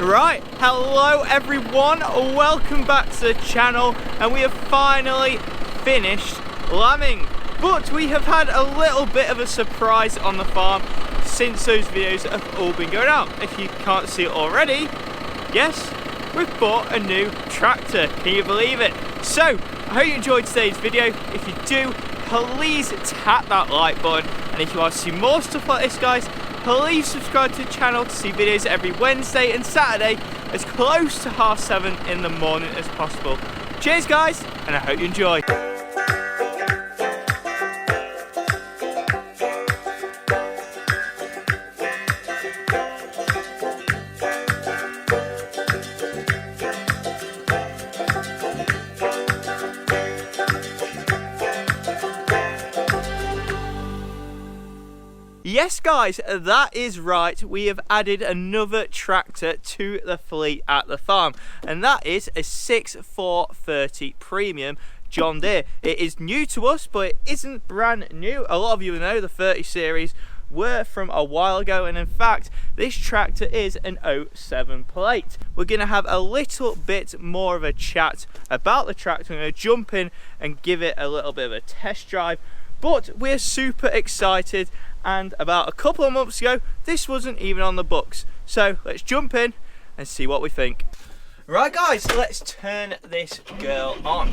Right, hello everyone, welcome back to the channel, and we have finally finished lambing. But we have had a little bit of a surprise on the farm since those videos have all been going out. If you can't see it already, yes, we've bought a new tractor, can you believe it? So, I hope you enjoyed today's video. If you do, please tap that like button, and if you want to see more stuff like this, guys, please subscribe to the channel to see videos every Wednesday and Saturday as close to 7:30 in the morning as possible. Cheers guys, and I hope you enjoy. Yes guys, that is right, we have added another tractor to the fleet at the farm, and that is a 6430 Premium John Deere. It is new to us, but it isn't brand new. A lot of you know the 30 series were from a while ago, and in fact this tractor is an 07 plate. We're going to have a little bit more of a chat about the tractor. I'm going to jump in and give it a little bit of a test drive, but we're super excited. And about a couple of months ago, this wasn't even on the books. So let's jump in and see what we think. Right guys, let's turn this girl on.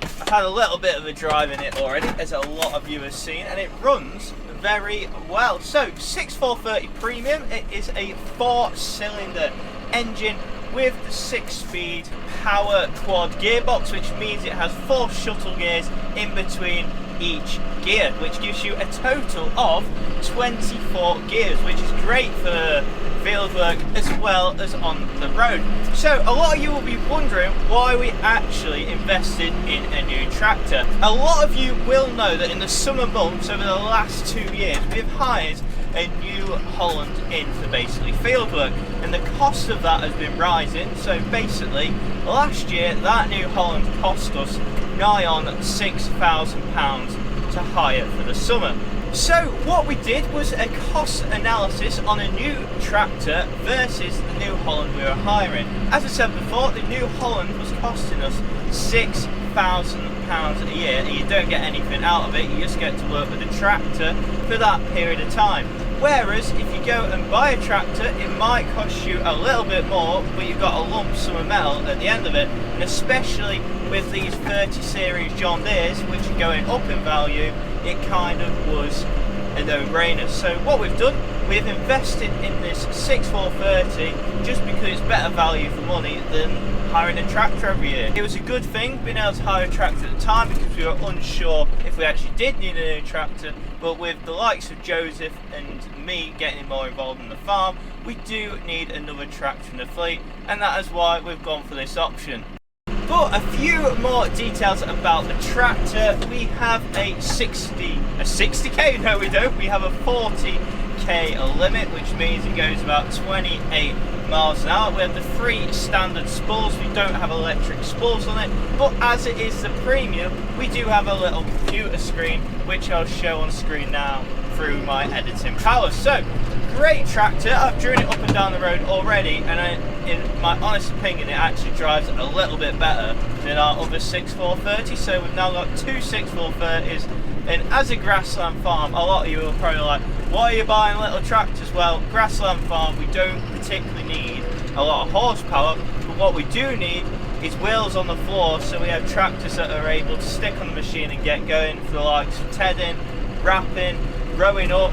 I've had a little bit of a drive in it already, as a lot of you have seen, and it runs very well. So 6430 Premium, it is a 4-cylinder engine with the 6-speed power quad gearbox, which means it has 4 shuttle gears in between each gear, which gives you a total of 24 gears, which is great for field work as well as on the road. So a lot of you will be wondering why we actually invested in a new tractor. A lot of you will know that in the summer months over the last 2 years we've hired a new Holland in for basically field work, and the cost of that has been rising. So basically last year that new Holland cost us nigh on £6,000 to hire for the summer. So what we did was a cost analysis on a new tractor versus the new Holland we were hiring. As I said before, the new Holland was costing us £6,000 a year, and you don't get anything out of it, you just get to work with a tractor for that period of time. Whereas if you go and buy a tractor, it might cost you a little bit more, but you've got a lump sum amount at the end of it, and especially with these 30 series John Deeres, which are going up in value, it kind of was a no-brainer. So what we've done, we've invested in this 6430 just because it's better value for money than hiring a tractor every year. It was a good thing being able to hire a tractor at the time because we were unsure if we actually did need a new tractor, but with the likes of Joseph and me getting more involved in the farm, we do need another tractor in the fleet, and that is why we've gone for this option. But a few more details about the tractor. We have a 60k? No we don't, we have a 40k limit, which means it goes about 28 miles an hour. We have the 3 standard spools, we don't have electric spools on it, but as it is the Premium, we do have a little computer screen, which I'll show on screen now through my editing powers. So, great tractor. I've driven it up and down the road already, and in my honest opinion, it actually drives a little bit better than our other 6430. So we've now got 2 6430s, and as a grassland farm, a lot of you are probably like, why are you buying little tractors? Well, grassland farm, we don't particularly need a lot of horsepower, but what we do need is wheels on the floor, so we have tractors that are able to stick on the machine and get going for the likes of tedding, wrapping, rowing up,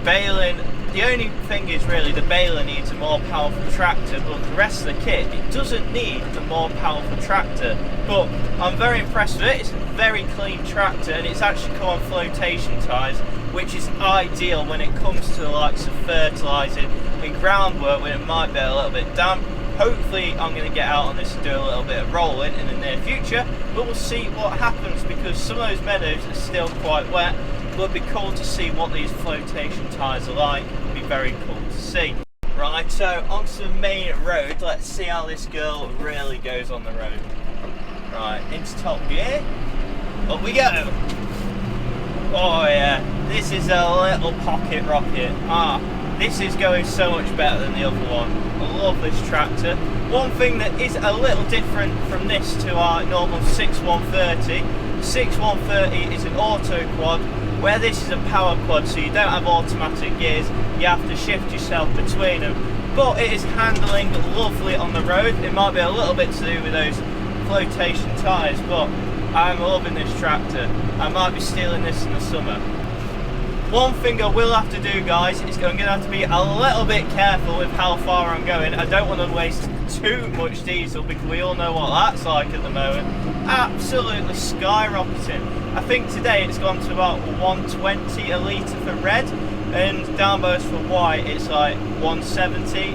baling. The only thing is really the baler needs a more powerful tractor, but the rest of the kit, it doesn't need a more powerful tractor. But I'm very impressed with it. It's a very clean tractor, and it's actually come on flotation ties, which is ideal when it comes to the likes of fertilising and groundwork when it might be a little bit damp. Hopefully I'm going to get out on this and do a little bit of rolling in the near future, but we'll see what happens because some of those meadows are still quite wet. It would be cool to see what these flotation tyres are like. It would be very cool to see. Right, so onto the main road. Let's see how this girl really goes on the road. Right, into top gear. Up we go. Oh yeah, this is a little pocket rocket. this is going so much better than the other one. I love this tractor. One thing that is a little different from this to our normal 6130, 6130 is an auto quad, where this is a power quad, so you don't have automatic gears, you have to shift yourself between them. But it is handling lovely on the road. It might be a little bit to do with those flotation tyres, but I'm loving this tractor. I might be stealing this in the summer. One thing I will have to do, guys, is I'm going to have to be a little bit careful with how far I'm going. I don't want to waste too much diesel, because we all know what that's like at the moment. Absolutely skyrocketing. I think today it's gone to about 120 a litre for red, and downburst for white it's like 170.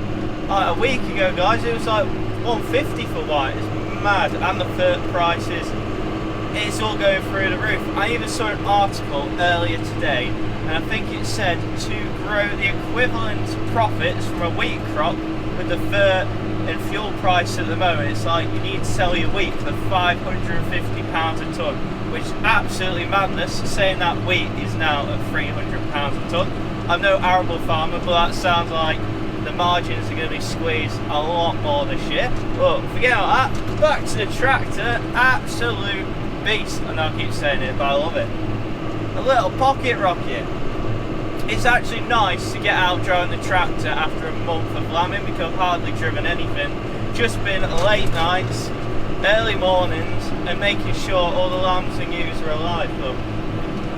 A week ago, guys, it was like 150 for white. It's mad. And the third prices, it's all going through the roof. I even saw an article earlier today, and I think it said to grow the equivalent profits from a wheat crop with the fir and fuel price at the moment, it's like you need to sell your wheat for £550 a tonne, which is absolutely madness, saying that wheat is now at £300 a tonne. I'm no arable farmer, but that sounds like the margins are going to be squeezed a lot more this year. But forget about that, back to the tractor. Absolute beast. I know I keep saying it, but I love it. A little pocket rocket. It's actually nice to get out driving the tractor after a month of lambing, because I've hardly driven anything. Just been late nights, early mornings, and making sure all the lambs and ewes are alive. But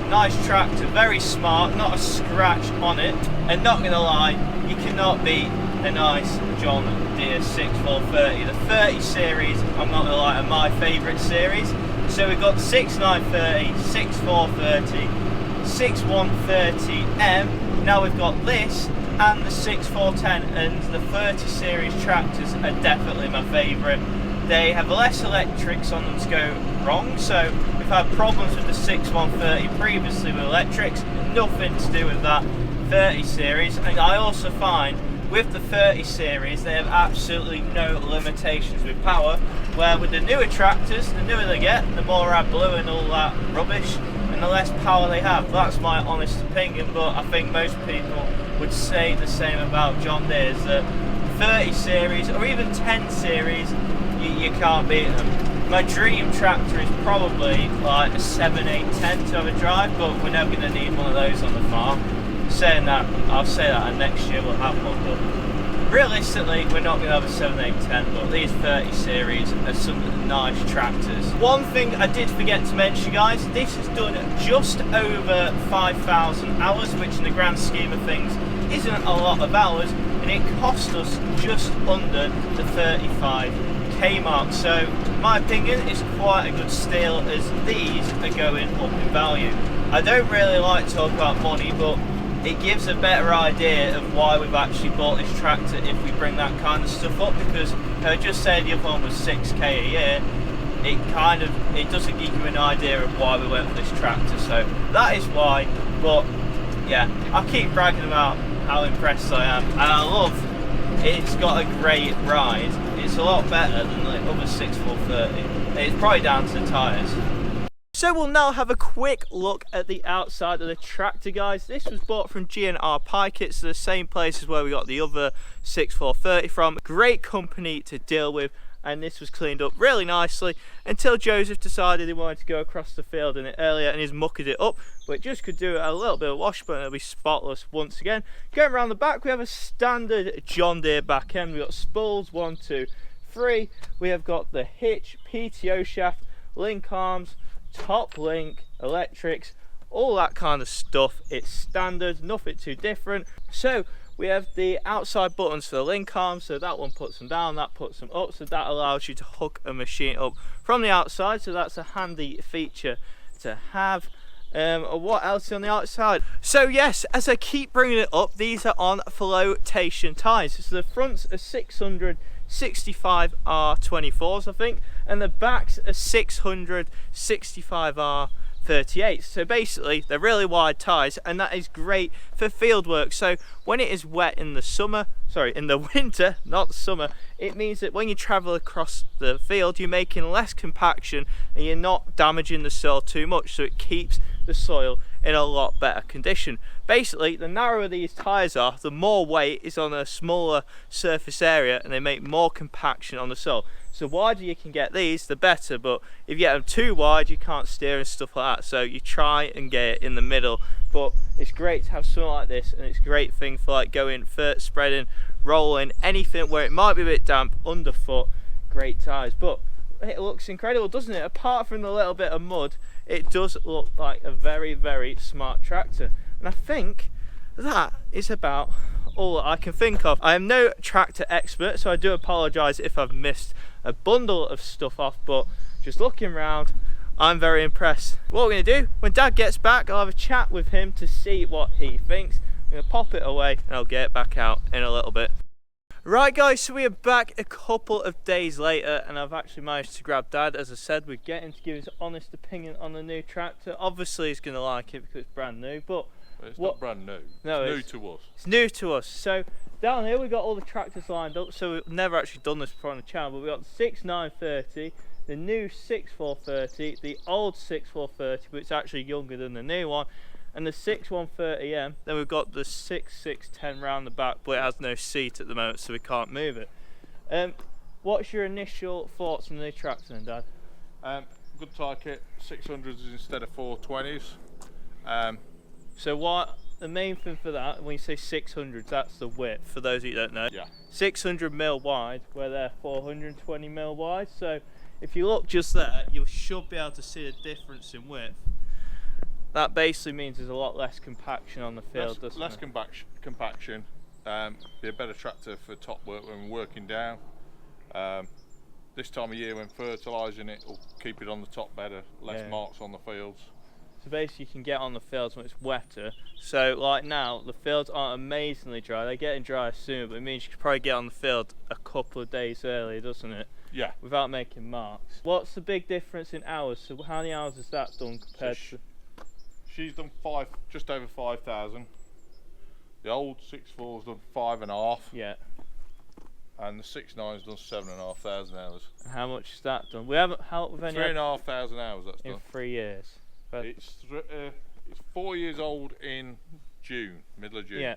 nice tractor, very smart, not a scratch on it. And not gonna lie, you cannot beat a nice John Deere 6430. The 30 series, I'm not gonna lie, are my favourite series. So we've got 6930, 6430, 6130M. Now we've got this and the 6410, and the 30 series tractors are definitely my favourite. They have less electrics on them to go wrong, so we've had problems with the 6130 previously with electrics, nothing to do with that 30 series. And I also find with the 30 series they have absolutely no limitations with power, where with the newer tractors, the newer they get, the more AdBlue and all that rubbish, and the less power they have. That's my honest opinion, but I think most people would say the same about John Deere's, that 30 series or even 10 series, you can't beat them. My dream tractor is probably like a 7/8/10 to have a drive, but we're never going to need one of those on the farm. Saying that, I'll say that, and next year we'll have one, but realistically we're not going to have a 7/8/10, but these 30 series are some nice tractors. One thing I did forget to mention, guys, this has done just over 5,000 hours, which in the grand scheme of things isn't a lot of hours, and it cost us just under the 35k mark. So in my opinion, it's quite a good steal, as these are going up in value. I don't really like to talk about money, but it gives a better idea of why we've actually bought this tractor if we bring that kind of stuff up, because just say the other one was 6k a year, it doesn't give you an idea of why we went for this tractor. So that is why. But yeah, I keep bragging about how impressed I am, and I love it's got a great ride. It's a lot better than the other 6430. It's probably down to the tyres. So we'll now have a quick look at the outside of the tractor, guys. This was bought from G&R Pike. It's the same place as where we got the other 6430 from. Great company to deal with, and this was cleaned up really nicely until Joseph decided he wanted to go across the field in it earlier and he's muckered it up, but just could do a little bit of wash, but it'll be spotless once again. Going around the back, we have a standard John Deere back end. We've got spools, 1, 2, 3. We have got the hitch, PTO shaft, link arms, top link, electrics, all that kind of stuff. It's standard, nothing too different. So we have the outside buttons for the link arms, so that one puts them down, that puts them up, so that allows you to hook a machine up from the outside, so that's a handy feature to have. What else is on the outside? So yes, as I keep bringing it up, these are on Flotation Ties. So the fronts are 665R24s, I think, and the backs are 665R38s. So basically they're really wide ties, and that is great for field work. So when it is wet in the summer, in the winter, not the summer, it means that when you travel across the field, you're making less compaction and you're not damaging the soil too much, so it keeps the soil in a lot better condition. basically the narrower these tyres are, the more weight is on a smaller surface area, and they make more compaction on the soil. So the wider you can get these, the better, but if you get them too wide, you can't steer and stuff like that. So you try and get it in the middle. But it's great to have something like this, and it's a great thing for like going, spreading, rolling, anything where it might be a bit damp underfoot. Great tyres. But it looks incredible, doesn't it? Apart from the little bit of mud, it does look like a very, very smart tractor. And I think that is about all I can think of. I am no tractor expert, so I do apologise if I've missed a bundle of stuff off, but just looking around, I'm very impressed. What we're going to do, when Dad gets back, I'll have a chat with him to see what he thinks. I'm going to pop it away and I'll get it back out in a little bit. Right guys, so we are back a couple of days later, and I've actually managed to grab Dad. As I said, we're getting to give his honest opinion on the new tractor. Obviously he's going to like it because it's brand new, but it's not brand new. No, it's new to us. It's new to us. So down here we've got all the tractors lined up. So we've never actually done this before on the channel, but we've got the 6930, the new 6430, the old 6430, but it's actually younger than the new one, and the 6130M. Then we've got the 6610 round the back, but it has no seat at the moment, so we can't move it. What's your initial thoughts on the new tractor then, Dad? Good tyre kit, 600s instead of 420s. So what the main thing for that, when you say 600s, that's the width, for those of you who don't know. Yeah. 600mm wide, where they're 420mm wide. So if you look just there, you should be able to see a difference in width. That basically means there's a lot less compaction on the field, doesn't it? Less compaction, be a better tractor for top work when we're working down. This time of year when fertilising it will keep it on the top better, less marks on the fields. So basically you can get on the fields when it's wetter. So like now, the fields aren't amazingly dry, they're getting drier soon, but it means you can probably get on the field a couple of days earlier, doesn't it? Yeah. Without making marks. What's the big difference in hours? So how many hours has that done compared to? She's done just over 5,000. The old 6.4's done 5.5. Yeah. And the 6.9's done 7,500 hours. And how much has that done? We haven't helped with any. 3,500 hours that's done. In 3 years. But it's 4 years old in June, middle of June. Yeah.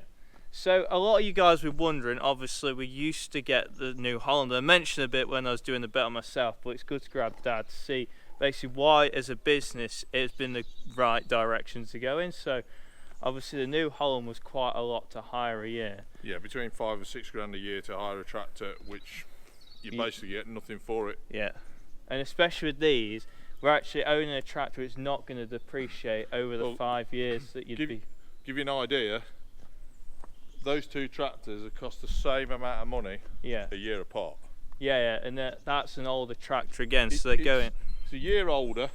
So a lot of you guys were wondering, obviously we used to get the new Holland. I mentioned a bit when I was doing the bit on myself, but it's good to grab Dad to see basically why as a business it's been the right direction to go in. So obviously the new Holland was quite a lot to hire a year. Yeah, between 5 and 6 grand a year to hire a tractor, which you basically get nothing for it. Yeah, and especially with these, we're actually owning a tractor it's not going to depreciate over the 5 years that you'd be. Give you an idea, those two tractors have cost the same amount of money a year apart. Yeah, and that's an older tractor again, so they're going. It's a year older,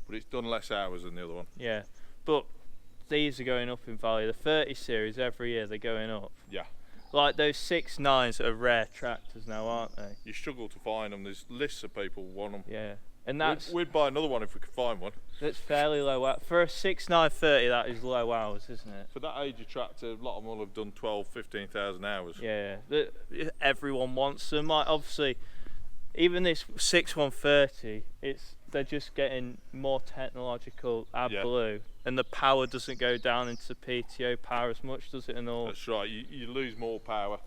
but it's done less hours than the other one. Yeah, but these are going up in value. The 30 series every year they're going up. Yeah. Like those 6.9s are rare tractors now, aren't they? You struggle to find them. There's lists of people who want them. Yeah, and that's we'd buy another one if we could find one. That's fairly low for a 6.930. That is low hours, isn't it? For that age of tractor, a lot of them will have done 15,000 hours. Yeah, everyone wants them. Like obviously, even this 6130, they're just getting more technological AdBlue, and the power doesn't go down into PTO power as much, does it? And all. That's right. You lose more power.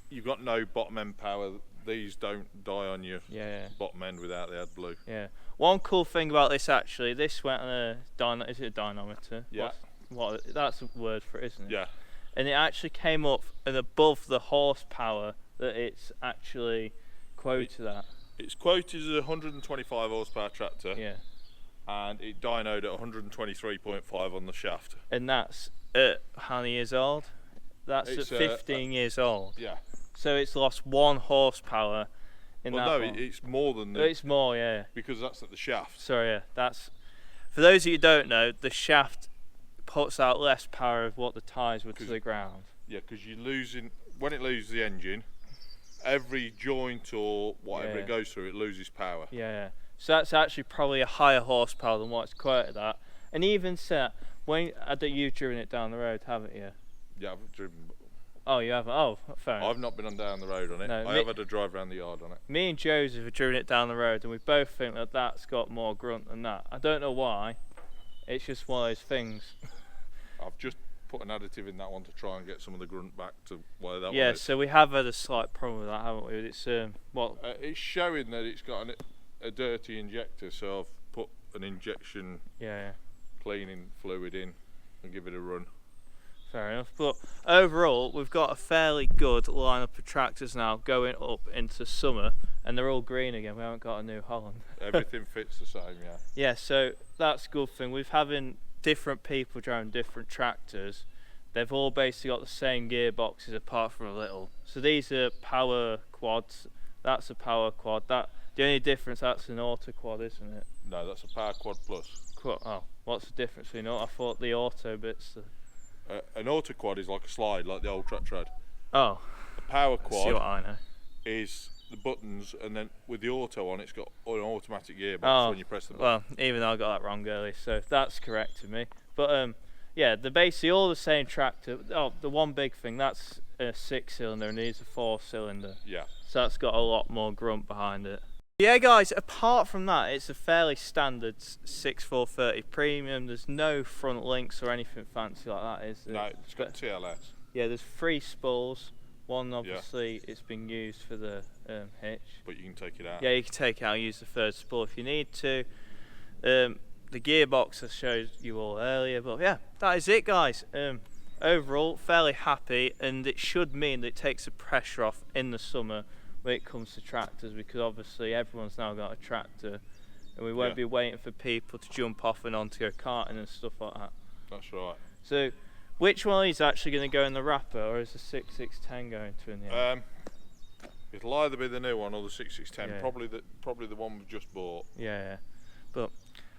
You've got no bottom end power. These don't die on your bottom end without the AdBlue. Yeah. One cool thing about this actually, this went on a is it a dynamometer? Yeah. What that's a word for it, isn't it? Yeah. And it actually came up and above the horsepower that it's actually quoted at. It's quoted as a 125 horsepower tractor. Yeah. And it dynoed at 123.5 on the shaft. And that's at how many years old? That's at 15 years old. Yeah. So it's lost 1 horsepower in that one. It's more than that. It's more, yeah. Because that's at the shaft. Sorry, yeah. That's, for those of you who don't know, the shaft puts out less power of what the tyres would to the ground. Yeah, because you're losing, when it loses the engine, every joint or whatever it goes through, it loses power. Yeah. So that's actually probably a higher horsepower than what it's quoted at. And even set, you've driven it down the road, haven't you? Yeah, I've driven. Oh, you haven't? Oh, fair enough. I've not been on down the road on it. No, I have had a drive around the yard on it. Me and Joseph have driven it down the road, and we both think that that's got more grunt than that. I don't know why. It's just one of those things. I've just put an additive in that one to try and get some of the grunt back to where that Yeah, was. so we have had a slight problem with that, haven't we? It's it's showing that it's got a dirty injector, so I've put an injection cleaning fluid in and give it a run. Fair enough. But overall, we've got a fairly good lineup of tractors now going up into summer, and they're all green again. We haven't got a new Holland. Everything fits the same, yeah. Yeah, so that's a good thing. We've having different people driving different tractors. They've all basically got the same gearboxes apart from a little. So these are power quads. That's a power quad. The only difference, that's an auto quad, isn't it? No, that's a power quad plus. Oh, what's the difference between I thought the auto bits. An auto quad is like a slide, like the old tractor had. Oh. A power quad See what I know. is the buttons, and then with the auto on, it's got an automatic gearbox when you press the button. Well, even though I got that wrong earlier, so that's correct to me. But yeah, they're basically all the same tractor. Oh, the one big thing, that's a 6-cylinder and these are 4-cylinder. Yeah. So that's got a lot more grunt behind it. Yeah guys, apart from that, it's a fairly standard 6430 premium. There's no front links or anything fancy like that, is there? No, it's got TLS. Yeah, there's 3 spools. One obviously it's been used for the hitch. But you can take it out. Yeah, you can take it out and use the third spool if you need to. The gearbox I showed you all earlier, but yeah, that is it guys. Overall, fairly happy, and it should mean that it takes the pressure off in the summer when it comes to tractors, because obviously everyone's now got a tractor and we won't be waiting for people to jump off and onto go karting and stuff like that. That's right. So which one is actually going to go in the wrapper, or is the 6610 going to in the end? It'll either be the new one or the 6610. Yeah. Probably the one we've just bought. Yeah, but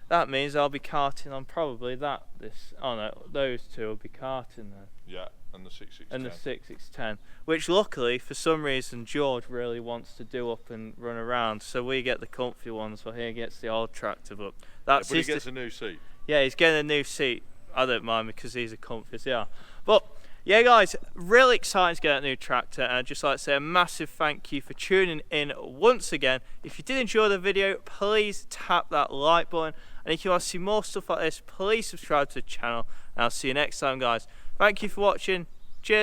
that means I'll be karting on probably those two will be karting then. Yeah, and the 6610. And the 6610, which luckily for some reason George really wants to do up and run around, so we get the comfy ones while he gets the old tractor. But that's but he gets a new seat. Yeah, he's getting a new seat. I don't mind because he's as comfy as they are. But yeah guys, really excited to get that new tractor, and I'd just like to say a massive thank you for tuning in once again. If you did enjoy the video, please tap that like button, and if you want to see more stuff like this, please subscribe to the channel, and I'll see you next time guys. Thank you for watching. Cheers.